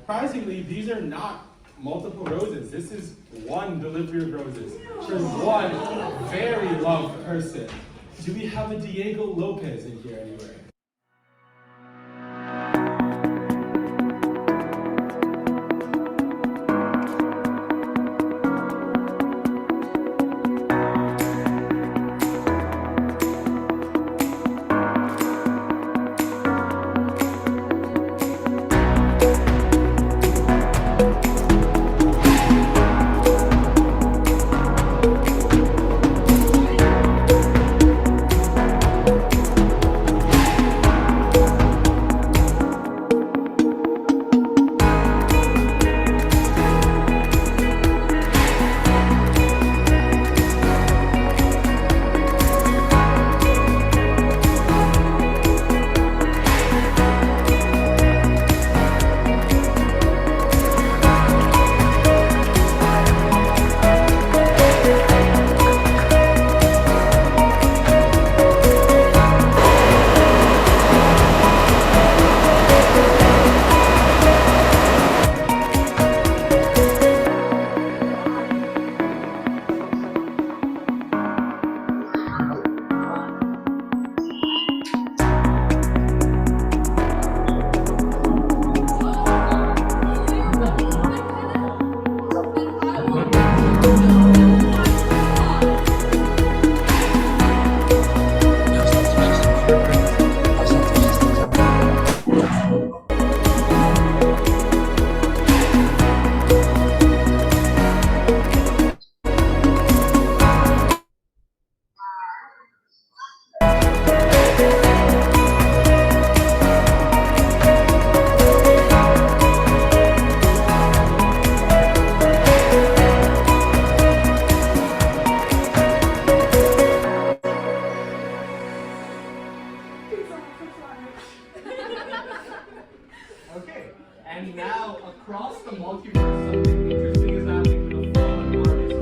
Surprisingly, these are not multiple roses. This is one delivery of roses for one very loved person. Do we have a Diego Lopez in here anywhere? Okay, and now across the multiverse, something interesting is happening to the fallen artist.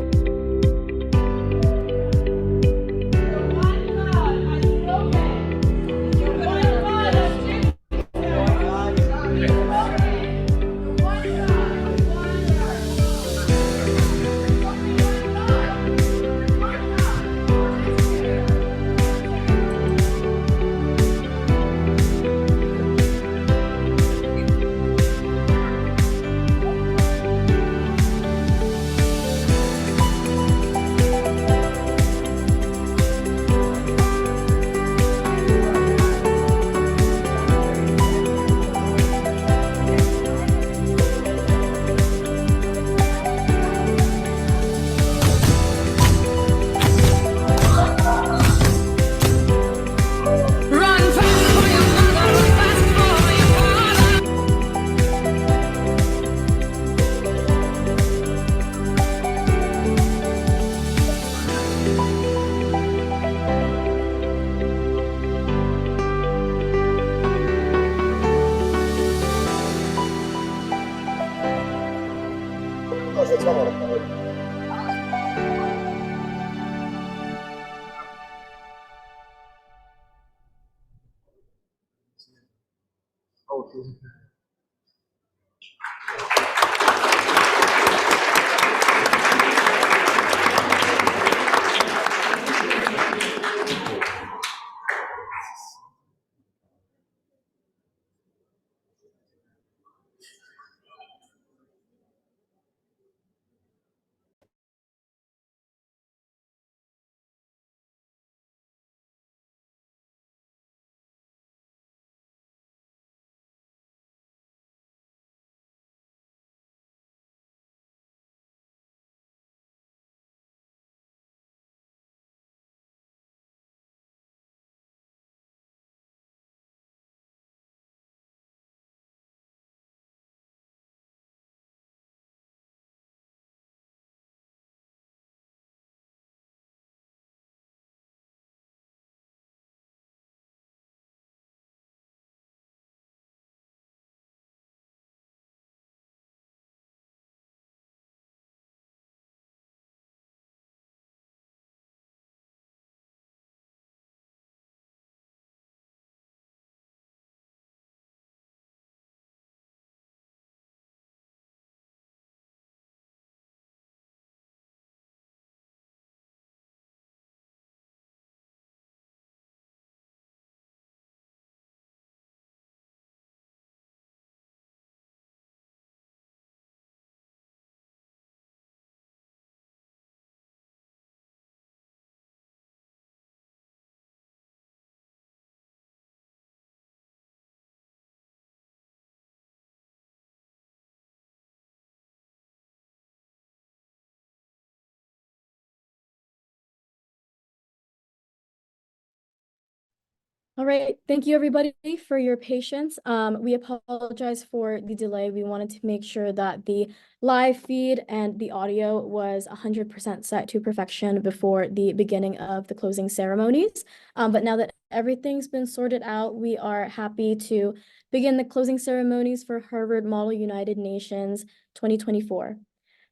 All right, thank you everybody for your patience. We apologize for the delay. We wanted to make sure that the live feed and the audio was 100% set to perfection before the beginning of the closing ceremonies. But now that everything's been sorted out, we are happy to begin the closing ceremonies for Harvard Model United Nations 2024.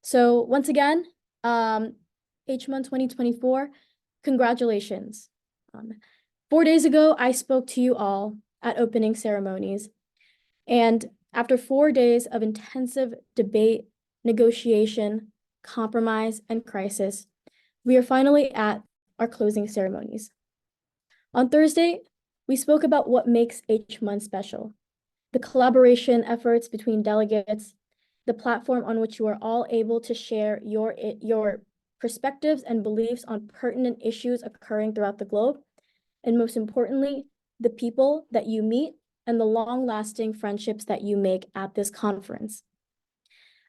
So once again, HMUN 2024, congratulations. 4 days ago, I spoke to you all at opening ceremonies, and after 4 days of intensive debate, negotiation, compromise, and crisis, we are finally at our closing ceremonies. On Thursday, we spoke about what makes HMUN special, the collaboration efforts between delegates, the platform on which you are all able to share your perspectives and beliefs on pertinent issues occurring throughout the globe, and most importantly, the people that you meet and the long-lasting friendships that you make at this conference.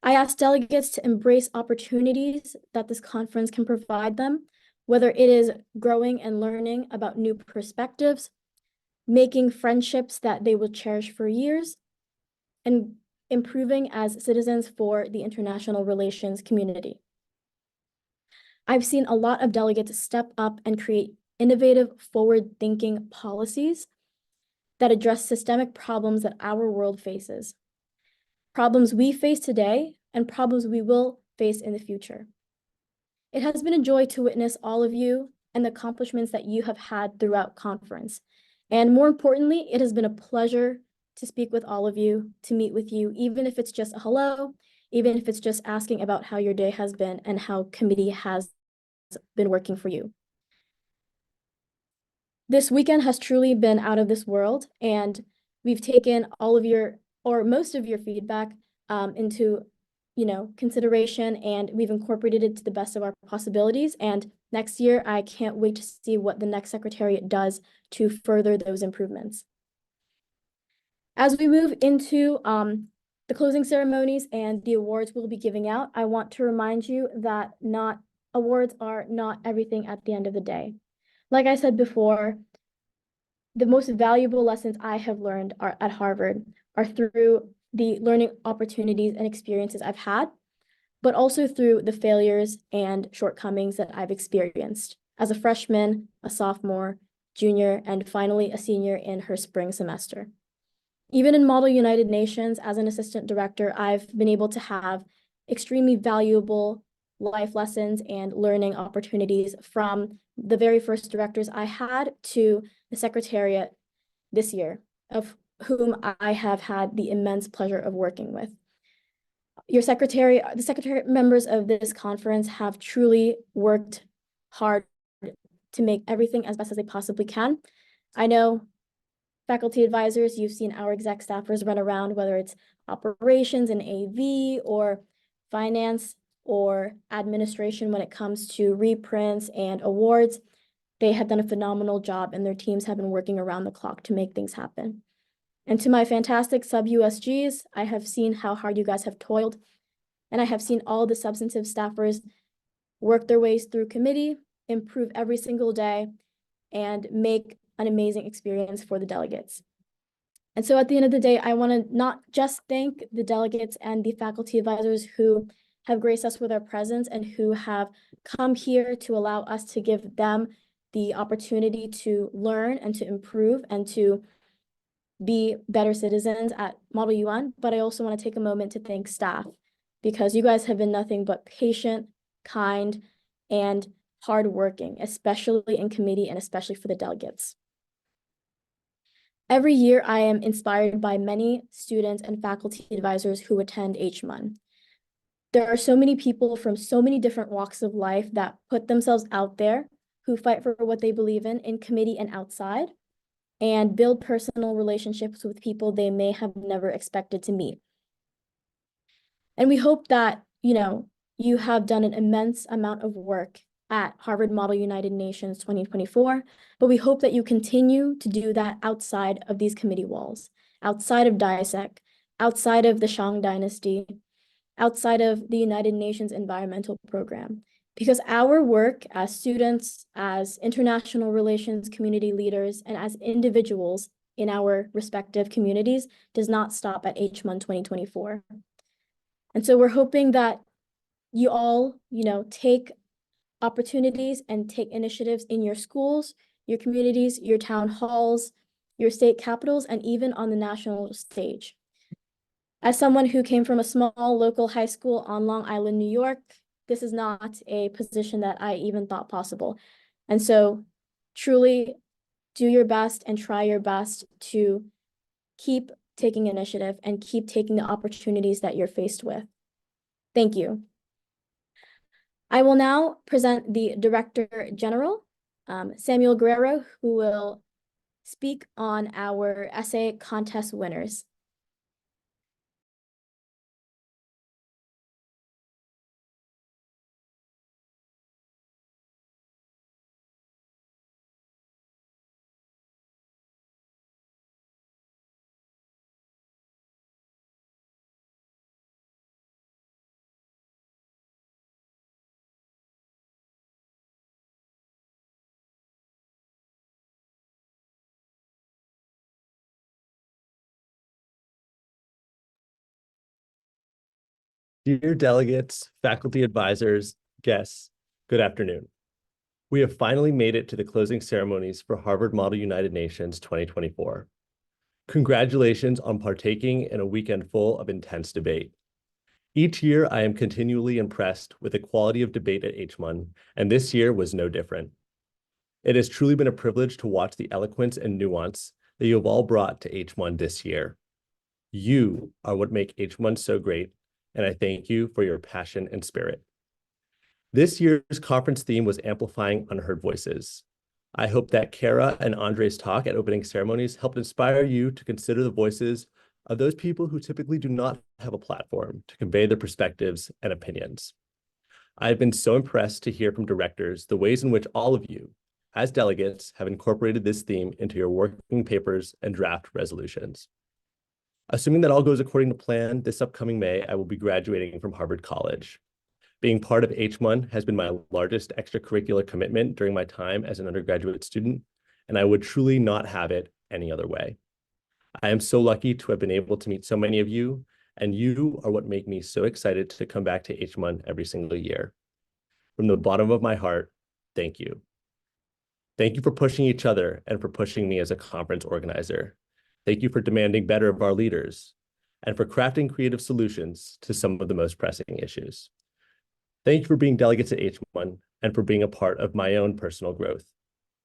I asked delegates to embrace opportunities that this conference can provide them, whether it is growing and learning about new perspectives, making friendships that they will cherish for years, and improving as citizens for the international relations community. I've seen a lot of delegates step up and create innovative, forward-thinking policies that address systemic problems that our world faces, problems we face today and problems we will face in the future. It has been a joy to witness all of you and the accomplishments that you have had throughout conference. And more importantly, it has been a pleasure to speak with all of you, to meet with you, even if it's just a hello, even if it's just asking about how your day has been and how committee has been working for you. This weekend has truly been out of this world, and we've taken all of your, or most of your feedback into, consideration, and we've incorporated it to the best of our possibilities. And next year, I can't wait to see what the next secretariat does to further those improvements. As we move into the closing ceremonies and the awards we'll be giving out, I want to remind you that awards are not everything at the end of the day. Like I said before, the most valuable lessons I have learned at Harvard are through the learning opportunities and experiences I've had, but also through the failures and shortcomings that I've experienced as a freshman, a sophomore, junior, and finally a senior in her spring semester. Even in Model United Nations, as an assistant director, I've been able to have extremely valuable life lessons and learning opportunities from the very first directors I had to the secretariat this year, of whom I have had the immense pleasure of working with. The secretariat members of this conference have truly worked hard to make everything as best as they possibly can. I know faculty advisors, you've seen our exec staffers run around, whether it's operations and AV or finance or administration when it comes to reprints and awards. They have done a phenomenal job, and their teams have been working around the clock to make things happen. And to my fantastic sub-USGs, I have seen how hard you guys have toiled, and I have seen all the substantive staffers work their ways through committee, improve every single day, and make an amazing experience for the delegates. And so at the end of the day, I want to not just thank the delegates and the faculty advisors who have graced us with our presence and who have come here to allow us to give them the opportunity to learn and to improve and to be better citizens at Model UN, but I also want to take a moment to thank staff, because you guys have been nothing but patient, kind, and hardworking, especially in committee and especially for the delegates. Every year, I am inspired by many students and faculty advisors who attend HMUN. There are so many people from so many different walks of life that put themselves out there, who fight for what they believe in committee and outside, and build personal relationships with people they may have never expected to meet. And we hope that, you have done an immense amount of work at Harvard Model United Nations 2024, but we hope that you continue to do that outside of these committee walls, outside of DISEC, outside of the Shang Dynasty, outside of the United Nations Environmental Program. Because our work as students, as international relations community leaders, and as individuals in our respective communities does not stop at HMUN 2024. And so we're hoping that you all, take opportunities and take initiatives in your schools, your communities, your town halls, your state capitals, and even on the national stage. As someone who came from a small local high school on Long Island, New York, this is not a position that I even thought possible. And so truly do your best and try your best to keep taking initiative and keep taking the opportunities that you're faced with. Thank you. I will now present the Director General, Samuel Guerrero, who will speak on our essay contest winners. Dear delegates, faculty advisors, guests, good afternoon. We have finally made it to the closing ceremonies for Harvard Model United Nations 2024. Congratulations on partaking in a weekend full of intense debate. Each year, I am continually impressed with the quality of debate at HMUN, and this year was no different. It has truly been a privilege to watch the eloquence and nuance that you have all brought to HMUN this year. You are what make HMUN so great, and I thank you for your passion and spirit. This year's conference theme was amplifying unheard voices. I hope that Kara and Andre's talk at opening ceremonies helped inspire you to consider the voices of those people who typically do not have a platform to convey their perspectives and opinions. I've been so impressed to hear from directors the ways in which all of you, as delegates, have incorporated this theme into your working papers and draft resolutions. Assuming that all goes according to plan, this upcoming May, I will be graduating from Harvard College. Being part of HMUN has been my largest extracurricular commitment during my time as an undergraduate student, and I would truly not have it any other way. I am so lucky to have been able to meet so many of you, and you are what make me so excited to come back to HMUN every single year. From the bottom of my heart, thank you. Thank you for pushing each other and for pushing me as a conference organizer. Thank you for demanding better of our leaders and for crafting creative solutions to some of the most pressing issues. Thank you for being delegates at HMUN and for being a part of my own personal growth.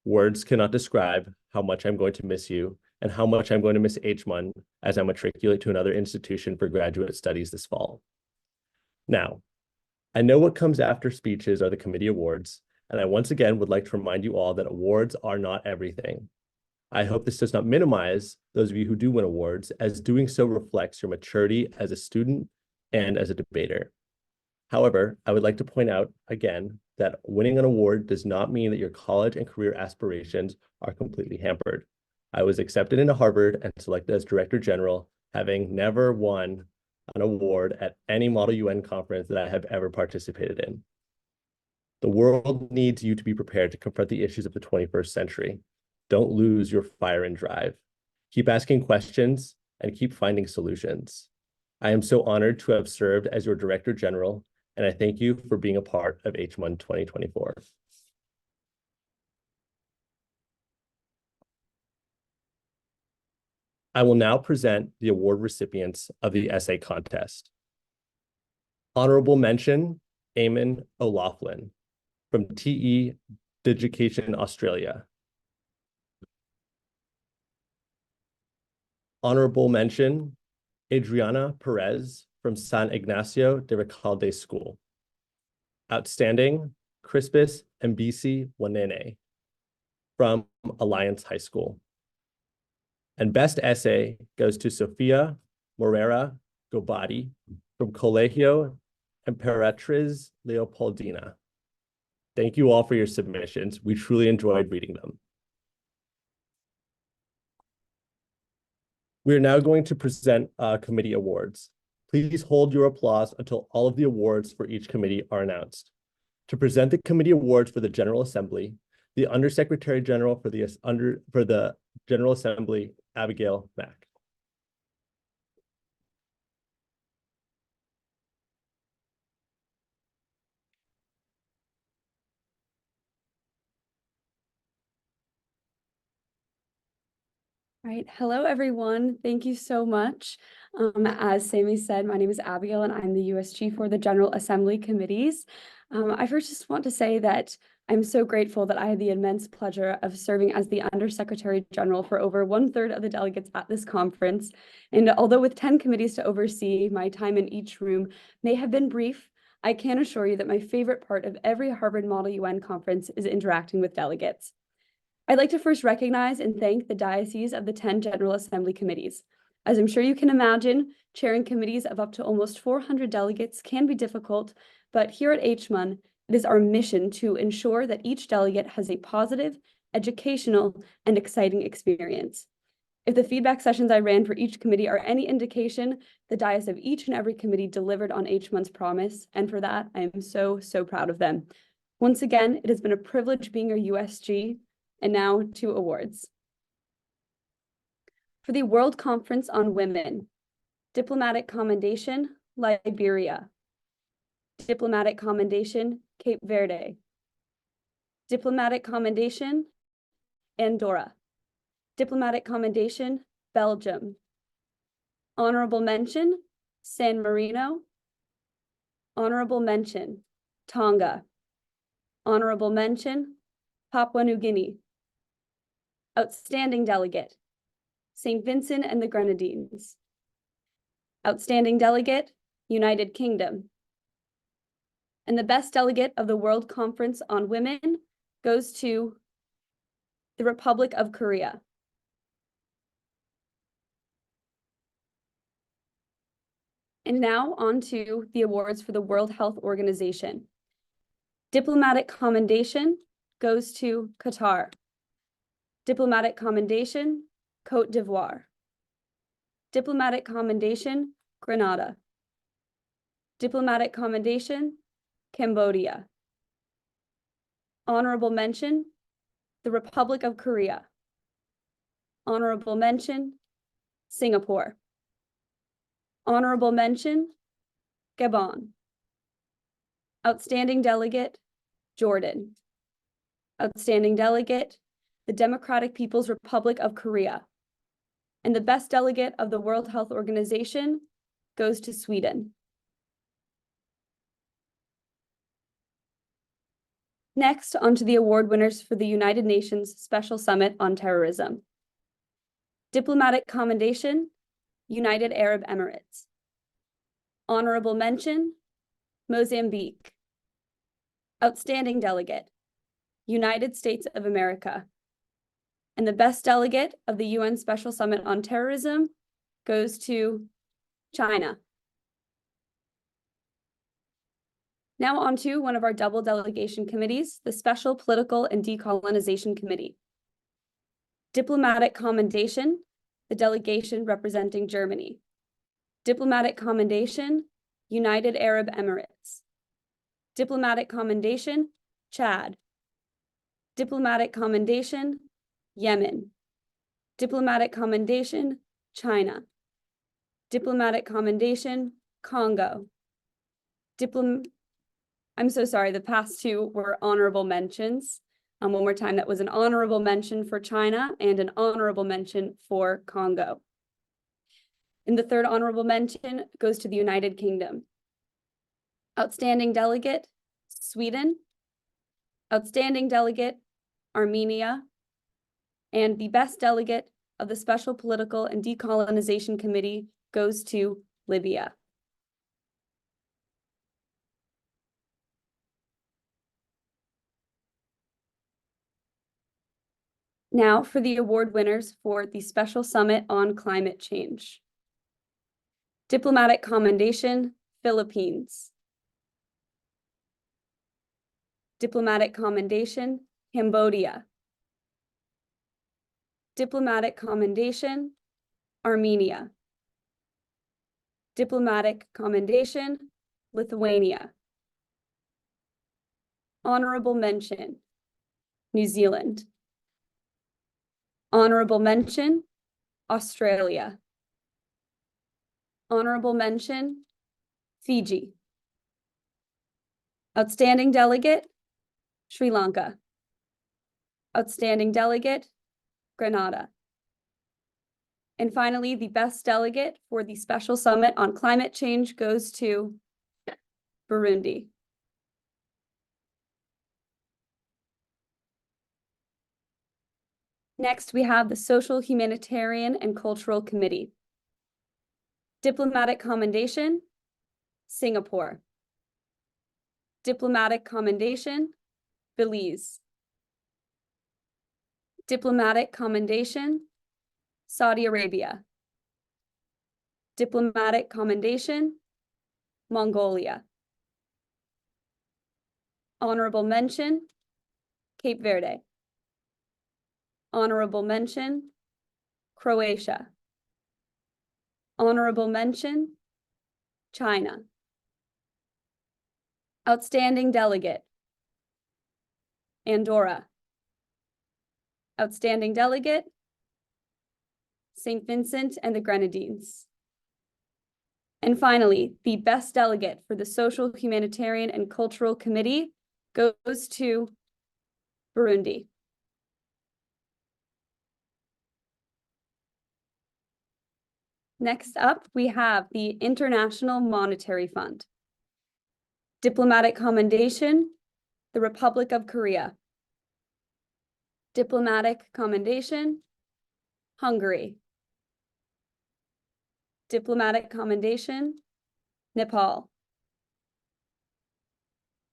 Words cannot describe how much I'm going to miss you and how much I'm going to miss HMUN as I matriculate to another institution for graduate studies this fall. Now, I know what comes after speeches are the committee awards, and I once again would like to remind you all that awards are not everything. I hope this does not minimize those of you who do win awards, as doing so reflects your maturity as a student and as a debater. However, I would like to point out again that winning an award does not mean that your college and career aspirations are completely hampered. I was accepted into Harvard and selected as Director General, having never won an award at any Model UN conference that I have ever participated in. The world needs you to be prepared to confront the issues of the 21st century. Don't lose your fire and drive. Keep asking questions and keep finding solutions. I am so honored to have served as your Director General, and I thank you for being a part of HMUN 2024. I will now present the award recipients of the essay contest. Honorable mention, Eamon O'Loughlin from TE Education Australia. Honorable mention, Adriana Perez from San Ignacio de Recalde School. Outstanding, Crispus Mbisi Wanene from Alliance High School. And best essay goes to Sofia Morera Gobadi from Colegio Imperatriz Leopoldina. Thank you all for your submissions. We truly enjoyed reading them. We are now going to present committee awards. Please hold your applause until all of the awards for each committee are announced. To present the committee awards for the General Assembly, the Undersecretary General for the General Assembly, Abigail Mack. All right. Hello, everyone. Thank you so much. As Sammy said, my name is Abigail, and I'm the USG for the General Assembly Committees. I first just want to say that I'm so grateful that I had the immense pleasure of serving as the Undersecretary General for over 1/3 of the delegates at this conference. And although with 10 committees to oversee, my time in each room may have been brief, I can assure you that my favorite part of every Harvard Model UN conference is interacting with delegates. I'd like to first recognize and thank the dioceses of the 10 General Assembly committees. As I'm sure you can imagine, chairing committees of up to almost 400 delegates can be difficult, but here at HMUN, it is our mission to ensure that each delegate has a positive, educational, and exciting experience. If the feedback sessions I ran for each committee are any indication, the diocese of each and every committee delivered on HMUN's promise, and for that, I am so, so proud of them. Once again, it has been a privilege being your USG. And now to awards. For the World Conference on Women, Diplomatic Commendation, Liberia. Diplomatic Commendation, Cape Verde. Diplomatic Commendation, Andorra. Diplomatic Commendation, Belgium. Honorable Mention, San Marino. Honorable Mention, Tonga. Honorable Mention, Papua New Guinea. Outstanding Delegate, St. Vincent and the Grenadines. Outstanding Delegate, United Kingdom. And the best delegate of the World Conference on Women goes to the Republic of Korea. And now on to the awards for the World Health Organization. Diplomatic Commendation goes to Qatar. Diplomatic Commendation, Côte d'Ivoire. Diplomatic Commendation, Grenada. Diplomatic Commendation, Cambodia. Honorable Mention, the Republic of Korea. Honorable Mention, Singapore. Honorable Mention, Gabon. Outstanding Delegate, Jordan. Outstanding Delegate, the Democratic People's Republic of Korea. And the best delegate of the World Health Organization goes to Sweden. Next, on to the award winners for the United Nations Special Summit on Terrorism. Diplomatic Commendation, United Arab Emirates. Honorable Mention, Mozambique. Outstanding Delegate, United States of America. And the best delegate of the UN Special Summit on Terrorism goes to China. Now on to one of our double delegation committees, the Special Political and Decolonization Committee. Diplomatic Commendation, the delegation representing Germany. Diplomatic Commendation, United Arab Emirates. Diplomatic Commendation, Chad. Diplomatic Commendation, Yemen. Diplomatic Commendation, China. Diplomatic Commendation, Congo. I'm so sorry, the past two were honorable mentions. One more time, that was an honorable mention for China and an honorable mention for Congo. And the third honorable mention goes to the United Kingdom. Outstanding Delegate, Sweden. Outstanding Delegate, Armenia. And the best delegate of the Special Political and Decolonization Committee goes to Libya. Now for the award winners for the Special Summit on Climate Change. Diplomatic Commendation, Philippines. Diplomatic Commendation, Cambodia. Diplomatic Commendation, Armenia. Diplomatic Commendation, Lithuania. Honorable mention, New Zealand. Honorable mention, Australia. Honorable mention, Fiji. Outstanding delegate, Sri Lanka. Outstanding delegate, Grenada. And finally, the best delegate for the Special Summit on Climate Change goes to Burundi. Next, we have the Social, Humanitarian, and Cultural Committee. Diplomatic Commendation, Singapore. Diplomatic Commendation, Belize. Diplomatic Commendation, Saudi Arabia. Diplomatic Commendation, Mongolia. Honorable mention, Cape Verde. Honorable mention, Croatia. Honorable mention, China. Outstanding delegate, Andorra. Outstanding delegate, St. Vincent and the Grenadines. And finally, the best delegate for the Social, Humanitarian, and Cultural Committee goes to Burundi. Next up, we have the International Monetary Fund. Diplomatic Commendation, the Republic of Korea. Diplomatic Commendation, Hungary. Diplomatic Commendation, Nepal.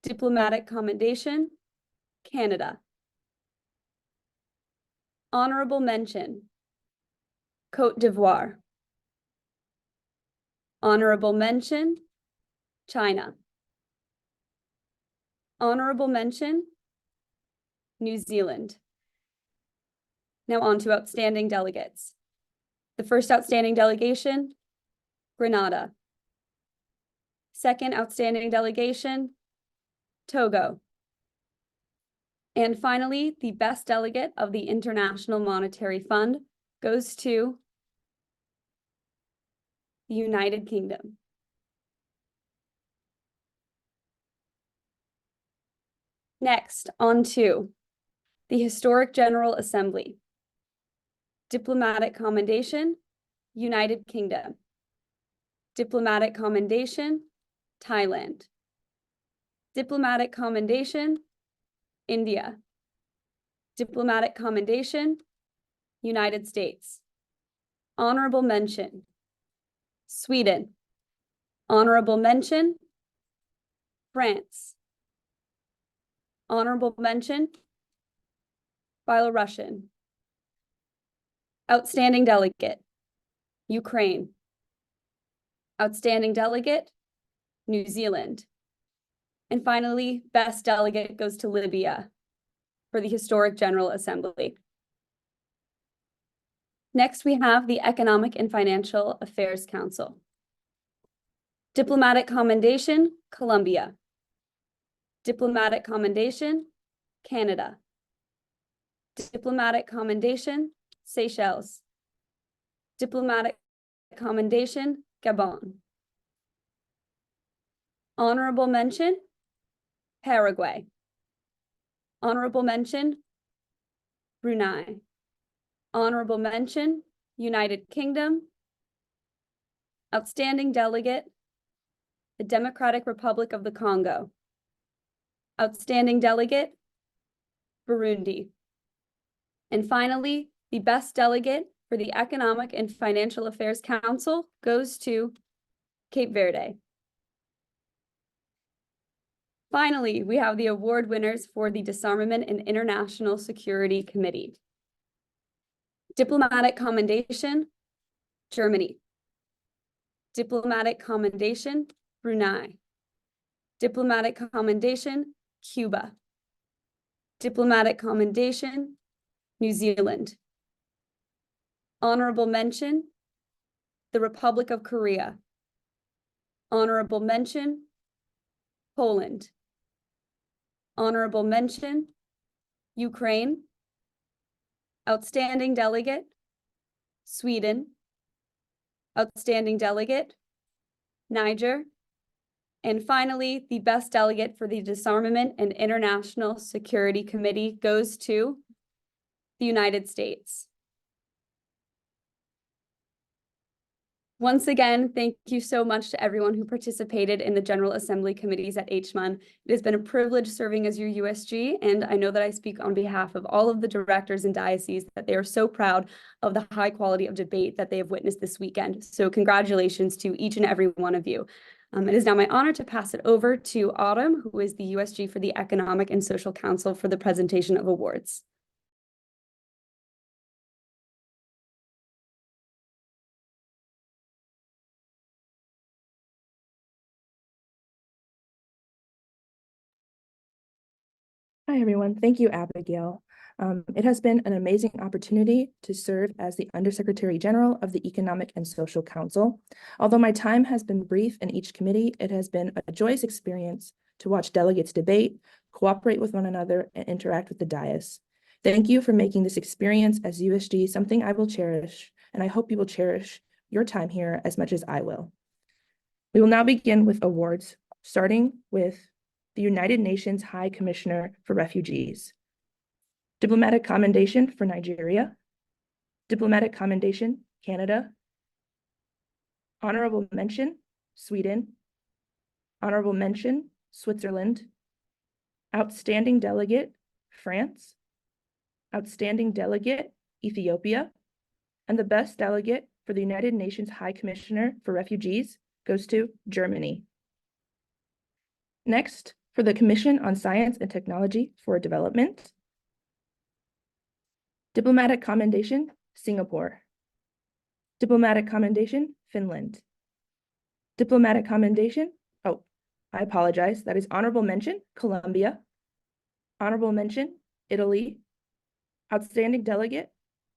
Diplomatic Commendation, Canada. Honorable mention, Côte d'Ivoire. Honorable mention, China. Honorable mention, New Zealand. Now on to outstanding delegates. The first outstanding delegation, Grenada. Second outstanding delegation, Togo. And finally, the best delegate of the International Monetary Fund goes to the United Kingdom. Next, on to the Historic General Assembly. Diplomatic Commendation, United Kingdom. Diplomatic Commendation, Thailand. Diplomatic Commendation, India. Diplomatic Commendation, United States. Honorable mention, Sweden. Honorable mention, France. Honorable mention, Belarusian. Outstanding delegate, Ukraine. Outstanding delegate, New Zealand. And finally, best delegate goes to Libya for the Historic General Assembly. Next, we have the Economic and Financial Affairs Council. Diplomatic Commendation, Colombia. Diplomatic Commendation, Canada. Diplomatic Commendation, Seychelles. Diplomatic Commendation, Gabon. Honorable mention, Paraguay. Honorable mention, Brunei. Honorable mention, United Kingdom. Outstanding delegate, the Democratic Republic of the Congo. Outstanding delegate, Burundi. And finally, the best delegate for the Economic and Financial Affairs Council goes to Cape Verde. Finally, we have the award winners for the Disarmament and International Security Committee. Diplomatic Commendation, Germany. Diplomatic Commendation, Brunei. Diplomatic Commendation, Cuba. Diplomatic Commendation, New Zealand. Honorable mention, the Republic of Korea. Honorable mention, Poland. Honorable mention, Ukraine. Outstanding delegate, Sweden. Outstanding delegate, Niger. And finally, the best delegate for the Disarmament and International Security Committee goes to the United States. Once again, thank you so much to everyone who participated in the General Assembly committees at HMUN. It has been a privilege serving as your USG, and I know that I speak on behalf of all of the directors and dioceses that they are so proud of the high quality of debate that they have witnessed this weekend. So congratulations to each and every one of you. It is now my honor to pass it over to Autumn, who is the USG for the Economic and Social Council, for the presentation of awards. Hi, everyone. Thank you, Abigail. It has been an amazing opportunity to serve as the Undersecretary General of the Economic and Social Council. Although my time has been brief in each committee, it has been a joyous experience to watch delegates debate, cooperate with one another, and interact with the dais. Thank you for making this experience as USG something I will cherish, and I hope you will cherish your time here as much as I will. We will now begin with awards, starting with the United Nations High Commissioner for Refugees. Diplomatic Commendation for Nigeria. Diplomatic Commendation, Canada. Honorable Mention, Sweden. Honorable Mention, Switzerland. Outstanding Delegate, France. Outstanding Delegate, Ethiopia. And the best delegate for the United Nations High Commissioner for Refugees goes to Germany. Next, for the Commission on Science and Technology for Development. Diplomatic Commendation, Singapore. Diplomatic Commendation, Finland. Diplomatic Commendation, I apologize, that is Honorable Mention, Colombia. Honorable Mention, Italy. Outstanding Delegate,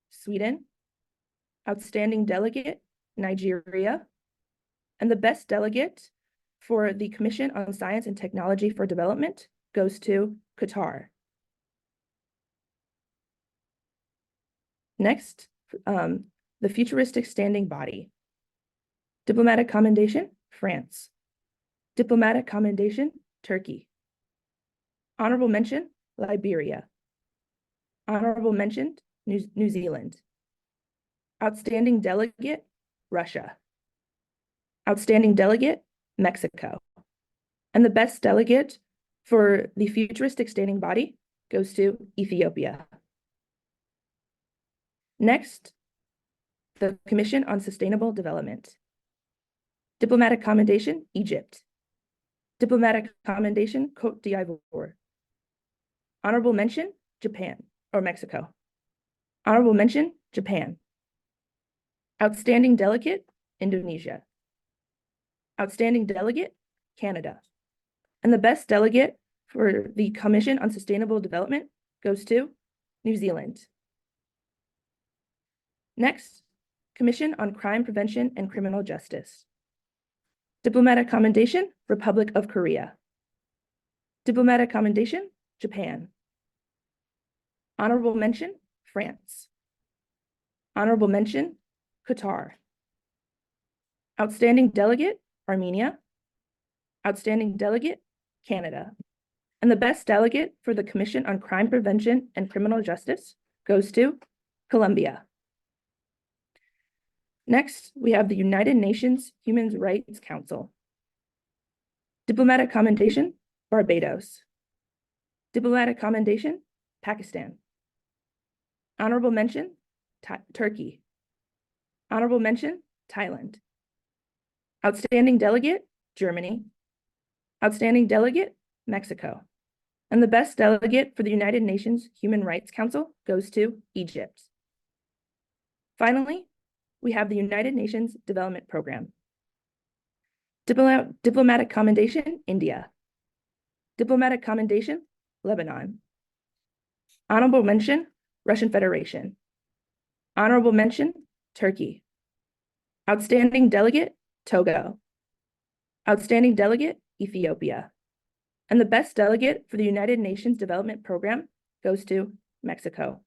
Sweden. Outstanding Delegate, Nigeria. And the best delegate for the Commission on Science and Technology for Development goes to Qatar. Next, the Futuristic Standing Body. Diplomatic Commendation, France. Diplomatic Commendation, Turkey. Honorable Mention, Liberia. Honorable Mention, New Zealand. Outstanding Delegate, Russia. Outstanding Delegate, Mexico. And the best delegate for the Futuristic Standing Body goes to Ethiopia. Next, the Commission on Sustainable Development. Diplomatic Commendation, Egypt. Diplomatic Commendation, Côte d'Ivoire. Honorable Mention, Japan, or Mexico. Honorable Mention, Japan. Outstanding Delegate, Indonesia. Outstanding Delegate, Canada. And the best delegate for the Commission on Sustainable Development goes to New Zealand. Next, Commission on Crime Prevention and Criminal Justice. Diplomatic Commendation, Republic of Korea. Diplomatic Commendation, Japan. Honorable Mention, France. Honorable Mention, Qatar. Outstanding Delegate, Armenia. Outstanding Delegate, Canada. And the best delegate for the Commission on Crime Prevention and Criminal Justice goes to Colombia. Next, we have the United Nations Human Rights Council. Diplomatic Commendation, Barbados. Diplomatic Commendation, Pakistan. Honorable Mention, Turkey. Honorable Mention, Thailand. Outstanding Delegate, Germany. Outstanding Delegate, Mexico. And the best delegate for the United Nations Human Rights Council goes to Egypt. Finally, we have the United Nations Development Program. Diplomatic Commendation, India. Diplomatic Commendation, Lebanon. Honorable Mention, Russian Federation. Honorable Mention, Turkey. Outstanding Delegate, Togo. Outstanding Delegate, Ethiopia. And the best delegate for the United Nations Development Program goes to Mexico.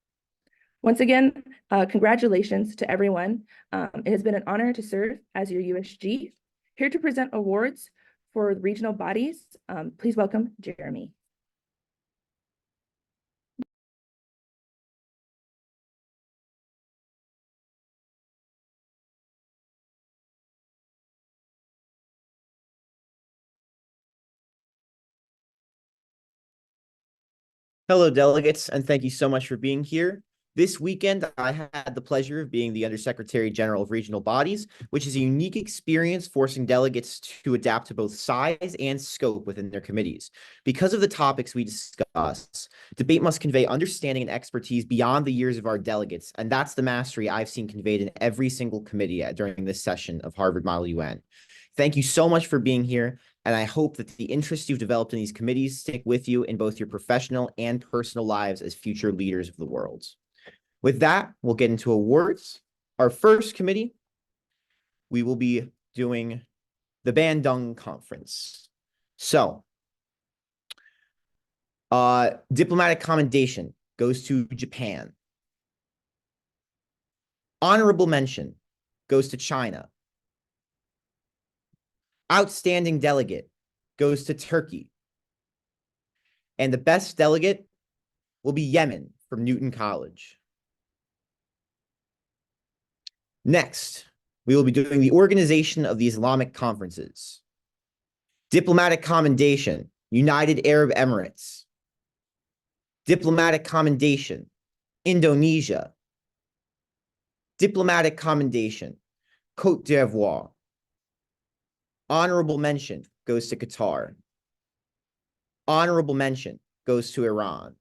Once again, congratulations to everyone. It has been an honor to serve as your USG. Here to present awards for regional bodies, please welcome Jeremy. Hello, delegates, and thank you so much for being here. This weekend, I had the pleasure of being the Undersecretary General of Regional Bodies, which is a unique experience forcing delegates to adapt to both size and scope within their committees. Because of the topics we discuss, debate must convey understanding and expertise beyond the years of our delegates, and that's the mastery I've seen conveyed in every single committee during this session of Harvard Model UN. Thank you so much for being here, and I hope that the interest you've developed in these committees stick with you in both your professional and personal lives as future leaders of the world. With that, we'll get into awards. Our first committee, we will be doing the Bandung Conference. So, diplomatic commendation goes to Japan. Honorable mention goes to China. Outstanding delegate goes to Turkey. And the best delegate will be Yemen from Newton College. Next, we will be doing the Organization of the Islamic Conferences. Diplomatic commendation, United Arab Emirates. Diplomatic commendation, Indonesia. Diplomatic commendation, Côte d'Ivoire. Honorable mention goes to Qatar. Honorable mention goes to Iran.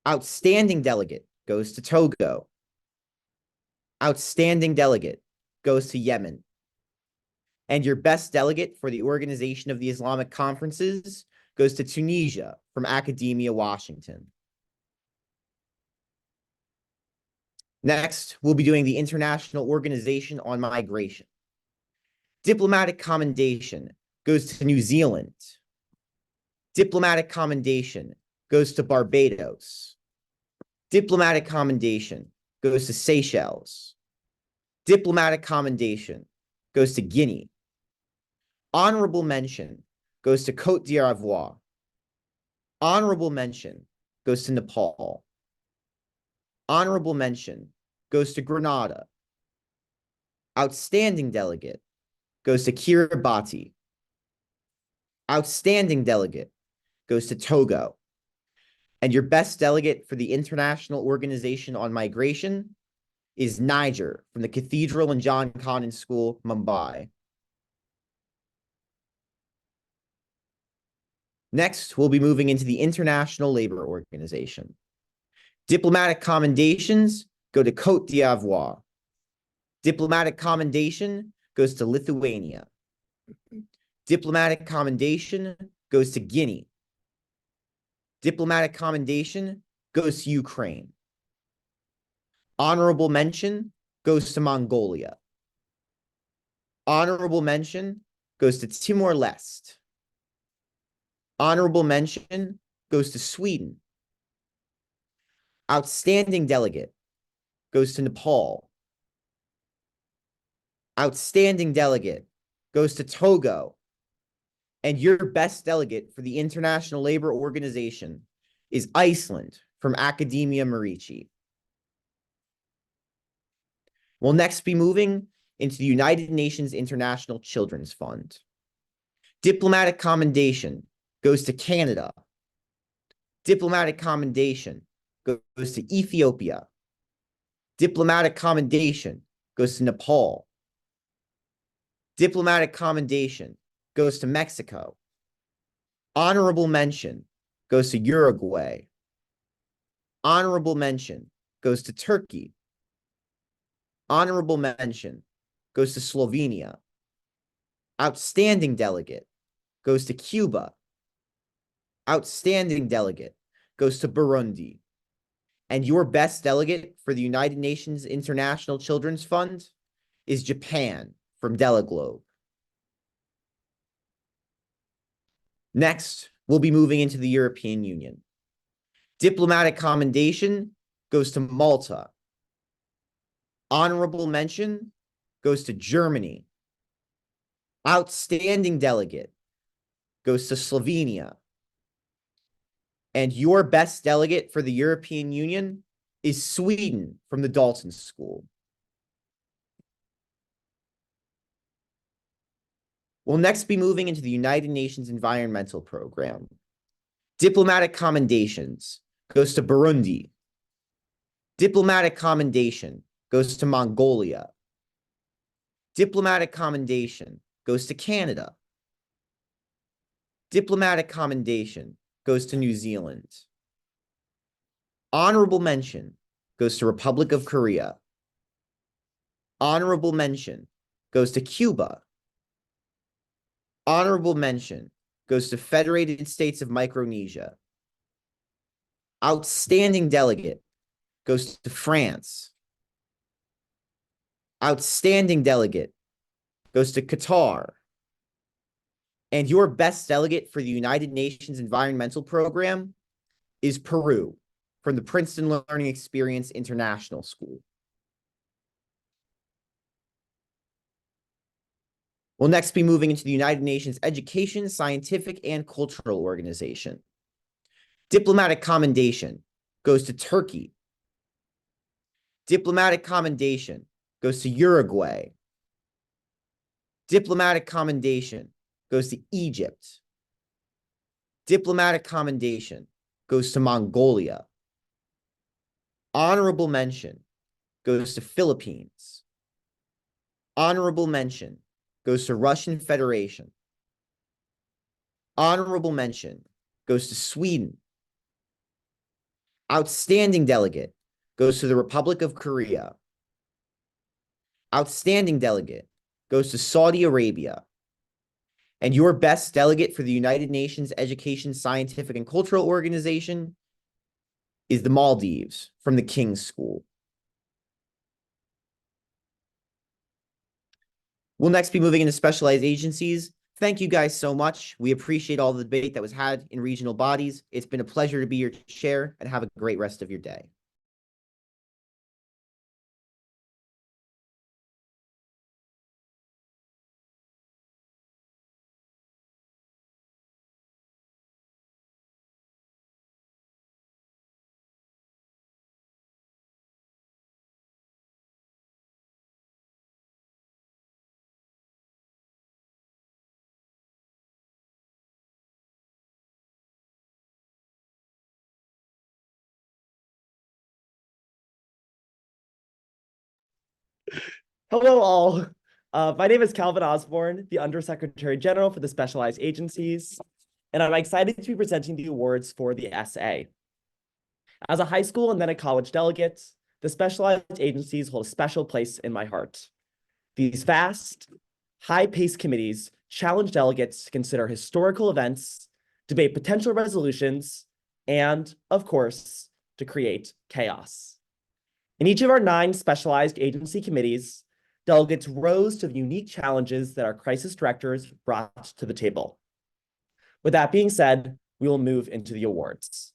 Outstanding delegate goes to Togo. Outstanding delegate goes to Yemen. And your best delegate for the Organization of the Islamic Conferences goes to Tunisia from Academia, Washington. Next, we'll be doing the International Organization on Migration. Diplomatic commendation goes to New Zealand. Diplomatic commendation goes to Barbados. Diplomatic commendation goes to Seychelles. Diplomatic commendation goes to Guinea. Honorable mention goes to Côte d'Ivoire. Honorable mention goes to Nepal. Honorable mention goes to Grenada. Outstanding delegate goes to Kiribati. Outstanding delegate goes to Togo. And your best delegate for the International Organization on Migration is Niger from the Cathedral and John Connon School, Mumbai. Next, we'll be moving into the International Labor Organization. Diplomatic commendations go to Côte d'Ivoire. Diplomatic commendation goes to Lithuania. Diplomatic commendation goes to Guinea. Diplomatic commendation goes to Ukraine. Honorable mention goes to Mongolia. Honorable mention goes to Timor-Leste. Honorable mention goes to Sweden. Outstanding delegate goes to Nepal. Outstanding delegate goes to Togo. And your best delegate for the International Labor Organization is Iceland from Academia Marici. We'll next be moving into the United Nations International Children's Fund. Diplomatic commendation goes to Canada. Diplomatic commendation goes to Ethiopia. Diplomatic commendation goes to Nepal. Diplomatic commendation goes to Mexico. Honorable mention goes to Uruguay. Honorable mention goes to Turkey. Honorable mention goes to Slovenia. Outstanding delegate goes to Cuba. Outstanding delegate goes to Burundi. And your best delegate for the United Nations International Children's Fund is Japan from Delaglobe. Next, we'll be moving into the European Union. Diplomatic commendation goes to Malta. Honorable mention goes to Germany. Outstanding delegate goes to Slovenia. And your best delegate for the European Union is Sweden from the Dalton School. We'll next be moving into the United Nations Environmental Program. Diplomatic commendations goes to Burundi. Diplomatic commendation goes to Mongolia. Diplomatic commendation goes to Canada. Diplomatic commendation goes to New Zealand. Honorable mention goes to Republic of Korea. Honorable mention goes to Cuba. Honorable mention goes to Federated States of Micronesia. Outstanding delegate goes to France. Outstanding delegate goes to Qatar. And your best delegate for the United Nations Environmental Program is Peru from the Princeton Learning Experience International School. We'll next be moving into the United Nations Education, Scientific, and Cultural Organization. Diplomatic commendation goes to Turkey. Diplomatic commendation goes to Uruguay. Diplomatic commendation goes to Egypt. Diplomatic commendation goes to Mongolia. Honorable mention goes to Philippines. Honorable mention goes to Russian Federation. Honorable mention goes to Sweden. Outstanding delegate goes to the Republic of Korea. Outstanding delegate goes to Saudi Arabia. And your best delegate for the United Nations Education, Scientific, and Cultural Organization is the Maldives from the King's School. We'll next be moving into specialized agencies. Thank you guys so much. We appreciate all the debate that was had in regional bodies. It's been a pleasure to be your chair, and have a great rest of your day. Hello, all. My name is Calvin Osborne, the Undersecretary General for the Specialized Agencies, and I'm excited to be presenting the awards for the SA. As a high school and then a college delegate, the specialized agencies hold a special place in my heart. These fast, high-paced committees challenge delegates to consider historical events, debate potential resolutions, and, of course, to create chaos. In each of our 9 specialized agency committees, delegates rose to the unique challenges that our crisis directors brought to the table. With that being said, we will move into the awards.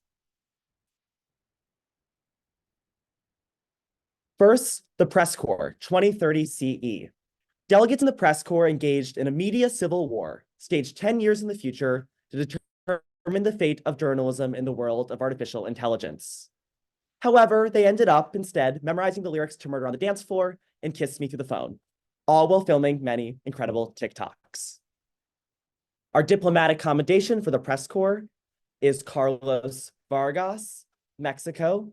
First, the Press Corps 2030 CE. Delegates in the Press Corps engaged in a media civil war, staged 10 years in the future to determine the fate of journalism in the world of artificial intelligence. However, they ended up instead memorizing the lyrics to Murder on the Dance Floor and Kiss Me Through the Phone, all while filming many incredible TikToks. Our diplomatic commendation for the Press Corps is Carlos Vargas, Mexico.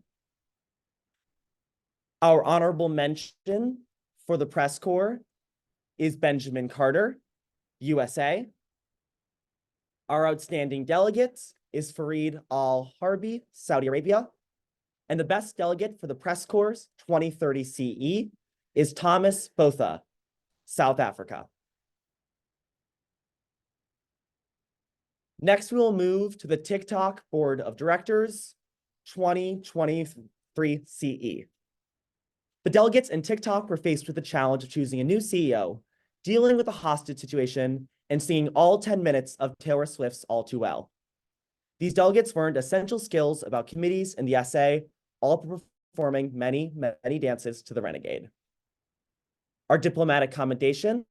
Our honorable mention for the Press Corps is Benjamin Carter, USA. Our outstanding delegate is Fareed Al-Harbi, Saudi Arabia. And the best delegate for the Press Corps 2030 CE is Thomas Botha, South Africa. Next, we will move to the TikTok Board of Directors 2023 CE. The delegates in TikTok were faced with the challenge of choosing a new CEO, dealing with a hostage situation, and singing all 10 minutes of Taylor Swift's All Too Well. These delegates learned essential skills about committees and the SA, all performing many, many dances to the Renegade. Our diplomatic commendation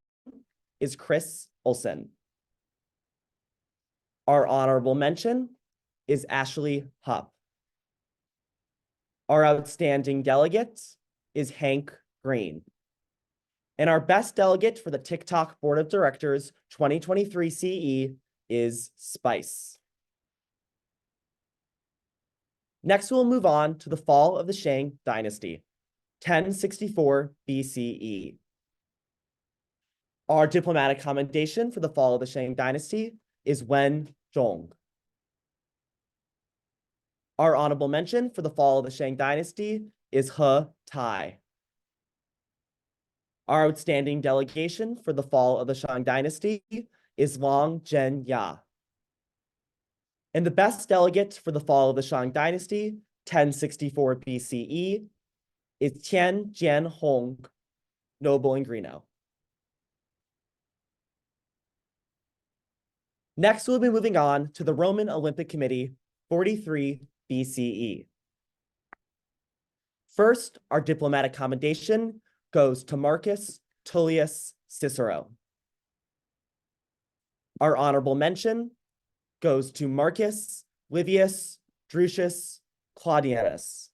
is Chris Olson. Our honorable mention is Ashley Hupp. Our outstanding delegate is Hank Green. And our best delegate for the TikTok Board of Directors 2023 CE is Spice. Next, we'll move on to the fall of the Shang Dynasty, 1064 BCE. Our diplomatic commendation for the fall of the Shang Dynasty is Wen Zhong. Our honorable mention for the fall of the Shang Dynasty is He Tai. Our outstanding delegation for the fall of the Shang Dynasty is Long Zhen Ya. And the best delegate for the fall of the Shang Dynasty, 1064 BCE, is Tian Jian Hong, noble in Greeno. Next, we'll be moving on to the Roman Olympic Committee, 43 BCE. First, our diplomatic commendation goes to Marcus Tullius Cicero. Our honorable mention goes to Marcus Livius Drusius Claudianus.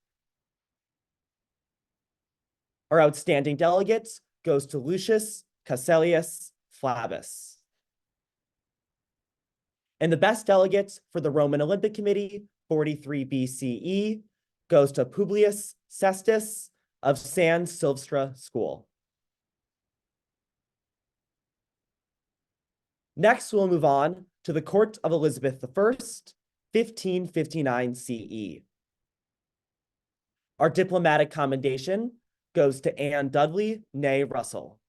Our outstanding delegate goes to Lucius Caecilius Flavius. And the best delegate for the Roman Olympic Committee, 43 BCE, goes to Publius Cestus of San Silvestre School. Next, we'll move on to the Court of Elizabeth I, 1559 CE. Our diplomatic commendation goes to Anne Dudley, née Russell.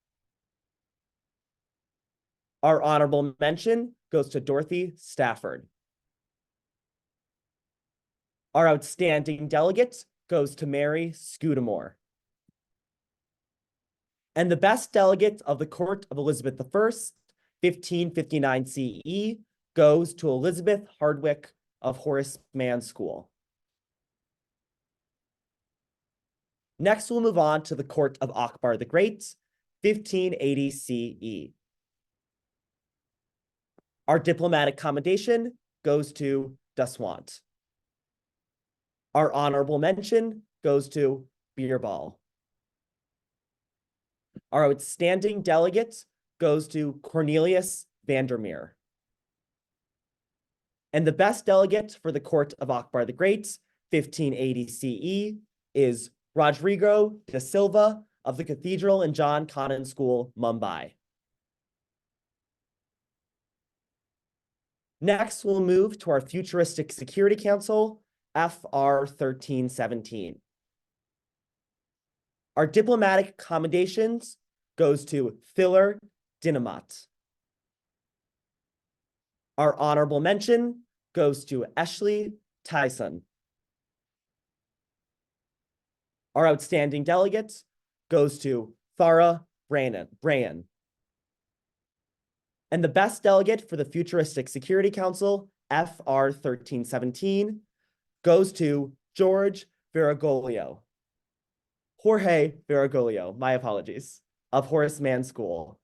Our honorable mention goes to Dorothy Stafford. Our outstanding delegate goes to Mary Scudamore. And the best delegate of the Court of Elizabeth I, 1559 CE, goes to Elizabeth Hardwick of Horace Mann School. Next, we'll move on to the Court of Akbar the Great, 1580 CE. Our diplomatic commendation goes to Daswant. Our honorable mention goes to Beerball. Our outstanding delegate goes to Cornelius Vandermeer. And the best delegate for the Court of Akbar the Great, 1580 CE, is Rodrigo da Silva of the Cathedral and John Connon School, Mumbai. Next, we'll move to our Futuristic Security Council, FR 1317. Our diplomatic commendations goes to Filler Dinamat. Our honorable mention goes to Ashley Tyson. Our outstanding delegate goes to Thara Brayan. And the best delegate for the Futuristic Security Council, FR 1317, goes to George Viragoglio. Jorge Viragoglio, my apologies, of Horace Mann School.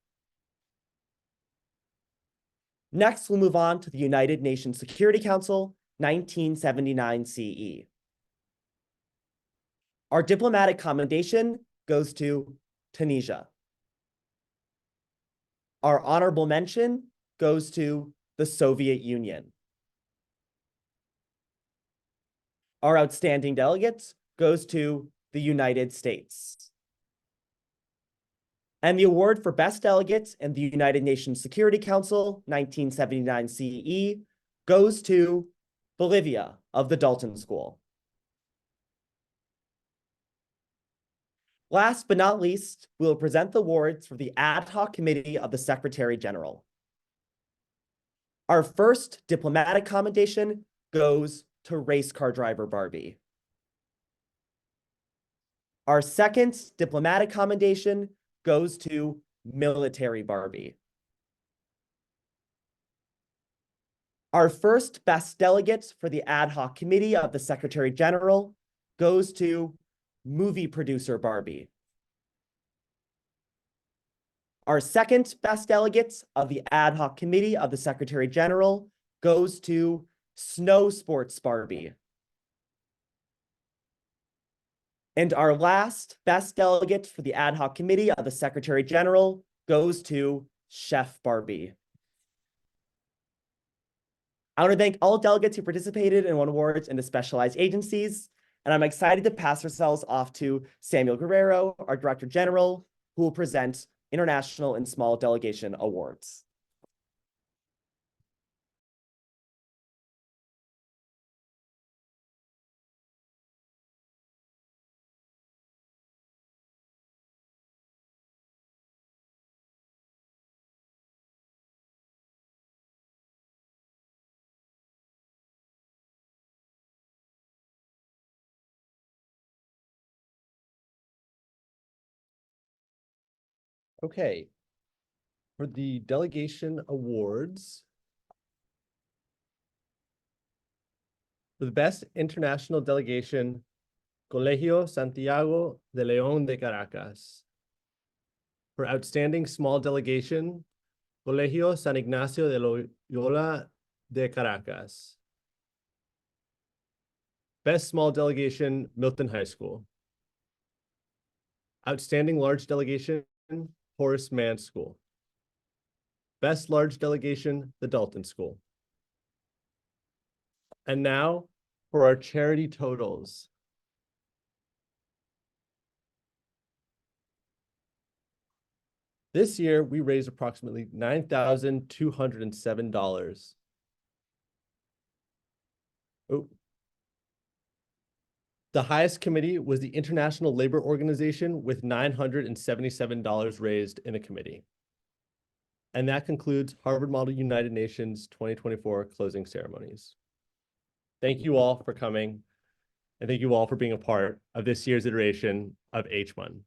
Next, we'll move on to the United Nations Security Council, 1979 CE. Our diplomatic commendation goes to Tunisia. Our honorable mention goes to the Soviet Union. Our outstanding delegate goes to the United States. And the award for Best Delegate in the United Nations Security Council, 1979 CE, goes to Bolivia of the Dalton School. Last but not least, we will present the awards for the Ad Hoc Committee of the Secretary General. Our first diplomatic commendation goes to race car driver Barbie. Our second diplomatic commendation goes to military Barbie. Our first best delegate for the ad hoc committee of the Secretary General goes to movie producer Barbie. Our second best delegate of the ad hoc committee of the Secretary General goes to snow sports Barbie. And our last best delegate for the ad hoc committee of the Secretary General goes to Chef Barbie. I want to thank all delegates who participated and won awards in the specialized agencies. And I'm excited to pass ourselves off to Samuel Guerrero, our Director General, who will present International and Small Delegation Awards. Okay. For the delegation awards, for the best international delegation, Colegio Santiago de León de Caracas. For outstanding small delegation, Colegio San Ignacio de Loyola de Caracas. Best small delegation, Milton High School. Outstanding large delegation, Horace Mann School. Best large delegation, the Dalton School. And now for our charity totals. This year, we raised approximately $9,207. Oh. The highest committee was the International Labor Organization with $977 raised in a committee. And that concludes Harvard Model United Nations 2024 closing ceremonies. Thank you all for coming, and thank you all for being a part of this year's iteration of HMUN.